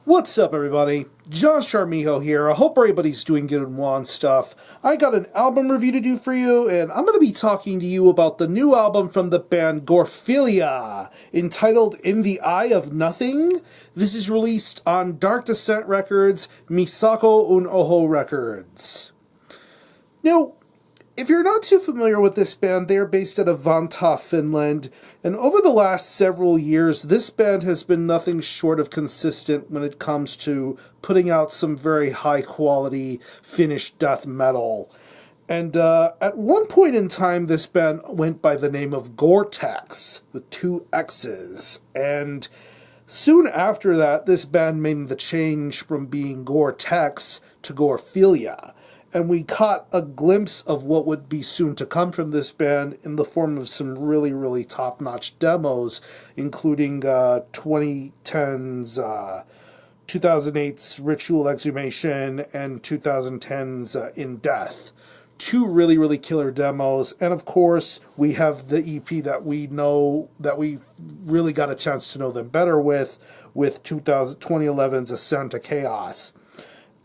What's up, everybody? John Sharmiho here. I hope everybody's doing good and well and stuff. I got an album review to do for you, and I'm going to be talking to you about the new album from the band Gorephilia, entitled In the Eye of Nothing. This is released on Dark Descent Records, Misako Un Oho Records. Now, if you're not too familiar with this band, they are based out of Vantaa, Finland, and over the last several years, this band has been nothing short of consistent when it comes to putting out some very high-quality Finnish death metal. And at one point in time, this band went by the name of Gore-Tex, with two X's, and soon after that, this band made the change from being Gore-Tex to Gorephilia. And we caught a glimpse of what would be soon to come from this band in the form of some really, really top-notch demos, including 2010's 2008's Ritual Exhumation and 2010's In Death. Two really, really killer demos. And of course, we have the EP that we know, that we really got a chance to know them better with 2011's Ascent to Chaos.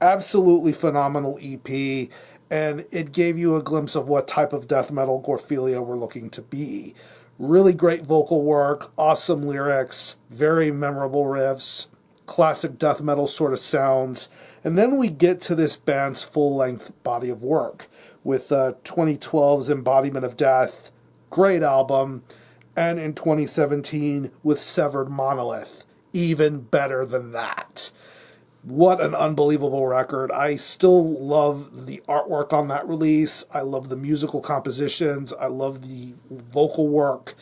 Absolutely phenomenal EP, and it gave you a glimpse of what type of death metal Gorephilia were looking to be. Really great vocal work, awesome lyrics, very memorable riffs, classic death metal sort of sounds, and then we get to this band's full-length body of work with 2012's Embodiment of Death, great album, and in 2017 with Severed Monolith, even better than that. What an unbelievable record. I still love the artwork on that release. I love the musical compositions. I love the vocal work.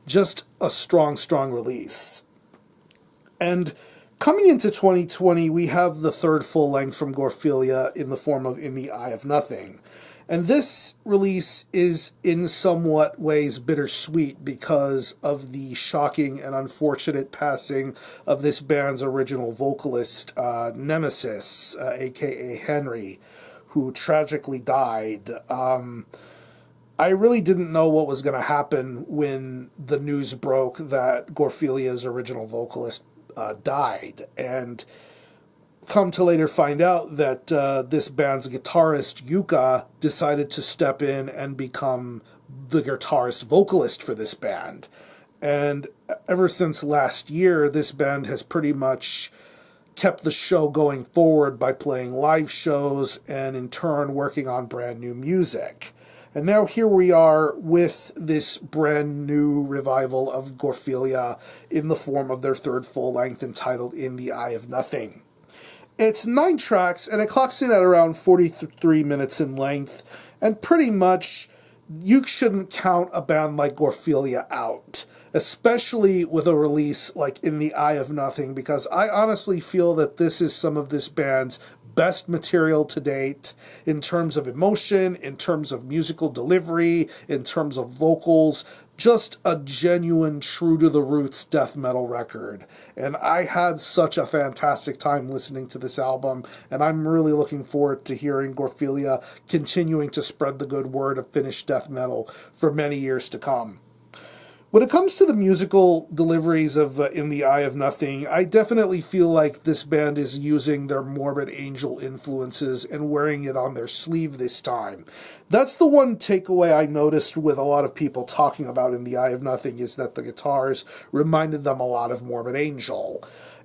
Just a strong, strong release. And coming into 2020, we have the third full length from Gorephilia in the form of In the Eye of Nothing. And this release is in somewhat ways bittersweet because of the shocking and unfortunate passing of this band's original vocalist, Nemesis, aka Henry, who tragically died. I really didn't know what was going to happen when the news broke that Gorephilia's original vocalist died, and come to later find out that this band's guitarist, Yuka, decided to step in and become the guitarist vocalist for this band. And ever since last year, this band has pretty much kept the show going forward by playing live shows and in turn working on brand new music. And now here we are with this brand new revival of Gorephilia in the form of their third full length entitled In the Eye of Nothing. It's 9 tracks, and it clocks in at around 43 minutes in length, and pretty much you shouldn't count a band like Gorephilia out, especially with a release like In the Eye of Nothing, because I honestly feel that this is some of this band's best material to date in terms of emotion, in terms of musical delivery, in terms of vocals. Just a genuine, true-to-the-roots death metal record. And I had such a fantastic time listening to this album, and I'm really looking forward to hearing Gorephilia continuing to spread the good word of Finnish death metal for many years to come. When it comes to the musical deliveries of In the Eye of Nothing, I definitely feel like this band is using their Morbid Angel influences and wearing it on their sleeve this time. That's the one takeaway I noticed with a lot of people talking about In the Eye of Nothing, is that the guitars reminded them a lot of Morbid Angel.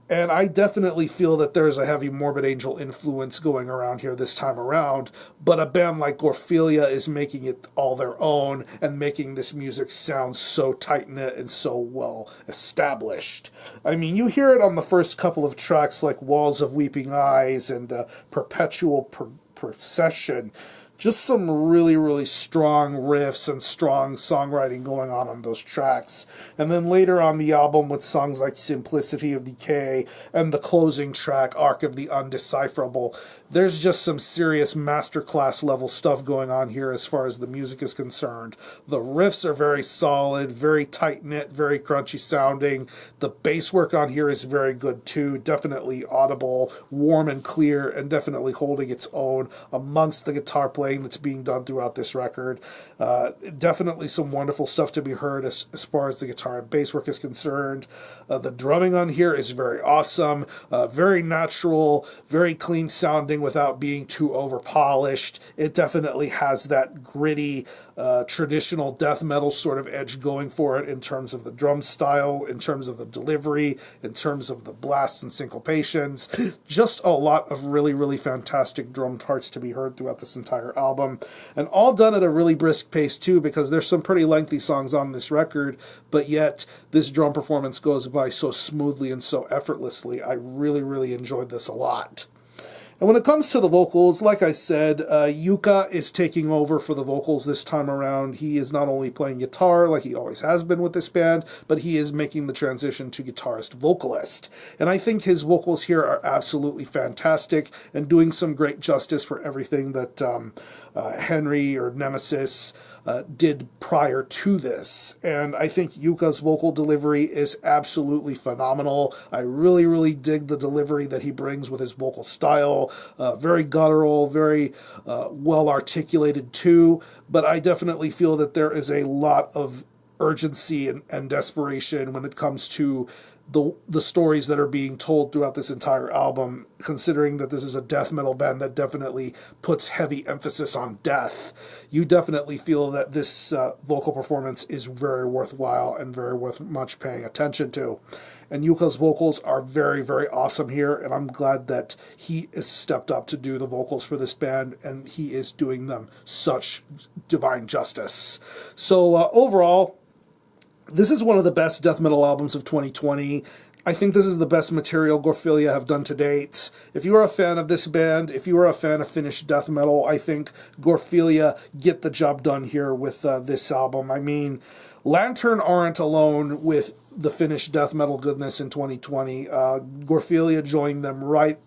And I definitely feel that there's a heavy Morbid Angel influence going around here this time around, but a band like Gorephilia is making it all their own and making this music sound so tight-knit and so well established. I mean, you hear it on the first couple of tracks like Walls of Weeping Eyes and Perpetual Procession. Just some really, really strong riffs and strong songwriting going on those tracks. And then later on the album with songs like Simplicity of Decay and the closing track, Arc of the Undecipherable, there's just some serious masterclass level stuff going on here as far as the music is concerned. The riffs are very solid, very tight-knit, very crunchy sounding. The bass work on here is very good too, definitely audible, warm and clear, and definitely holding its own amongst the guitar players playing that's being done throughout this record. Definitely some wonderful stuff to be heard as far as the guitar and bass work is concerned. The drumming on here is very awesome, very natural, very clean sounding without being too over polished. It definitely has that gritty, traditional death metal sort of edge going for it in terms of the drum style, in terms of the delivery, in terms of the blasts and syncopations. Just a lot of really, really fantastic drum parts to be heard throughout this entire album. And all done at a really brisk pace too, because there's some pretty lengthy songs on this record, but yet this drum performance goes by so smoothly and so effortlessly. I really, really enjoyed this a lot. And when it comes to the vocals, like I said, Yuka is taking over for the vocals this time around. He is not only playing guitar like he always has been with this band, but he is making the transition to guitarist-vocalist. And I think his vocals here are absolutely fantastic and doing some great justice for everything that Henry or Nemesis did prior to this. And I think Yuka's vocal delivery is absolutely phenomenal. I really, really dig the delivery that he brings with his vocal style. Very guttural, very well articulated too, but I definitely feel that there is a lot of urgency and desperation when it comes to the stories that are being told throughout this entire album, considering that this is a death metal band that definitely puts heavy emphasis on death. You definitely feel that this vocal performance is very worthwhile and very worth much paying attention to. And Yuka's vocals are very, very awesome here, and I'm glad that he has stepped up to do the vocals for this band, and he is doing them such divine justice. So overall, this is one of the best death metal albums of 2020. I think this is the best material Gorephilia have done to date. If you are a fan of this band, if you are a fan of Finnish death metal, I think Gorephilia get the job done here with this album. I mean, Lantern aren't alone with the Finnish death metal goodness in 2020. Gorephilia joined them right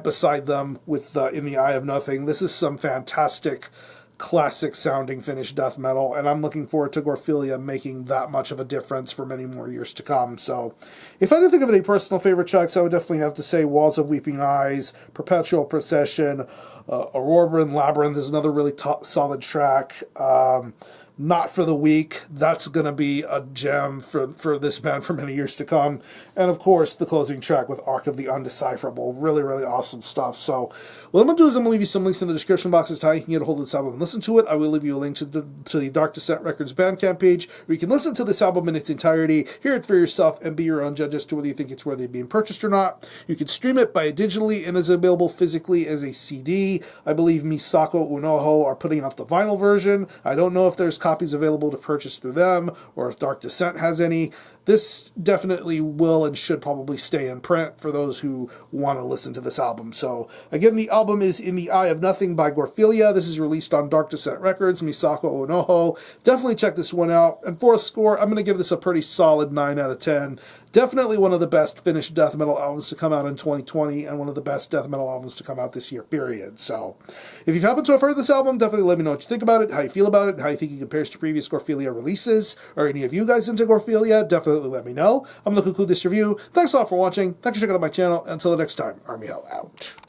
beside them with In the Eye of Nothing. This is some fantastic classic sounding Finnish death metal, and I'm looking forward to Gorephilia making that much of a difference for many more years to come. So if I had to think of any personal favorite tracks, I would definitely have to say Walls of Weeping Eyes, Perpetual Procession, Auroran Labyrinth is another really solid track. Not for the Weak, that's going to be a gem for this band for many years to come. And of course, the closing track with Ark of the Undecipherable. Really, really awesome stuff. So what I'm going to do is I'm going to leave you some links in the description box as to how you can get a hold of this album and listen to it. I will leave you a link to the Dark Descent Records Bandcamp page where you can listen to this album in its entirety, hear it for yourself, and be your own judge as to whether you think it's worthy of being purchased or not. You can stream it by digitally and is available physically as a CD. I believe Misako Unoho are putting out the vinyl version. I don't know if there's copies available to purchase through them or if Dark Descent has any. This definitely will and should probably stay in print for those who want to listen to this album. So again, the album is In the Eye of Nothing by Gorephilia. This is released on Dark Descent Records, Misako Unoho. Definitely check this one out. And for a score, I'm going to give this a pretty solid 9 out of 10. Definitely one of the best Finnish death metal albums to come out in 2020 and one of the best death metal albums to come out this year, period. So if you've happened to have heard this album, definitely let me know what you think about it, how you feel about it, and how you think it compares to previous Gorephilia releases, or any of you guys into Gorephilia, definitely let me know. I'm going to conclude this review. Thanks a lot for watching. Thanks for checking out my channel. Until the next time, Army Hell out.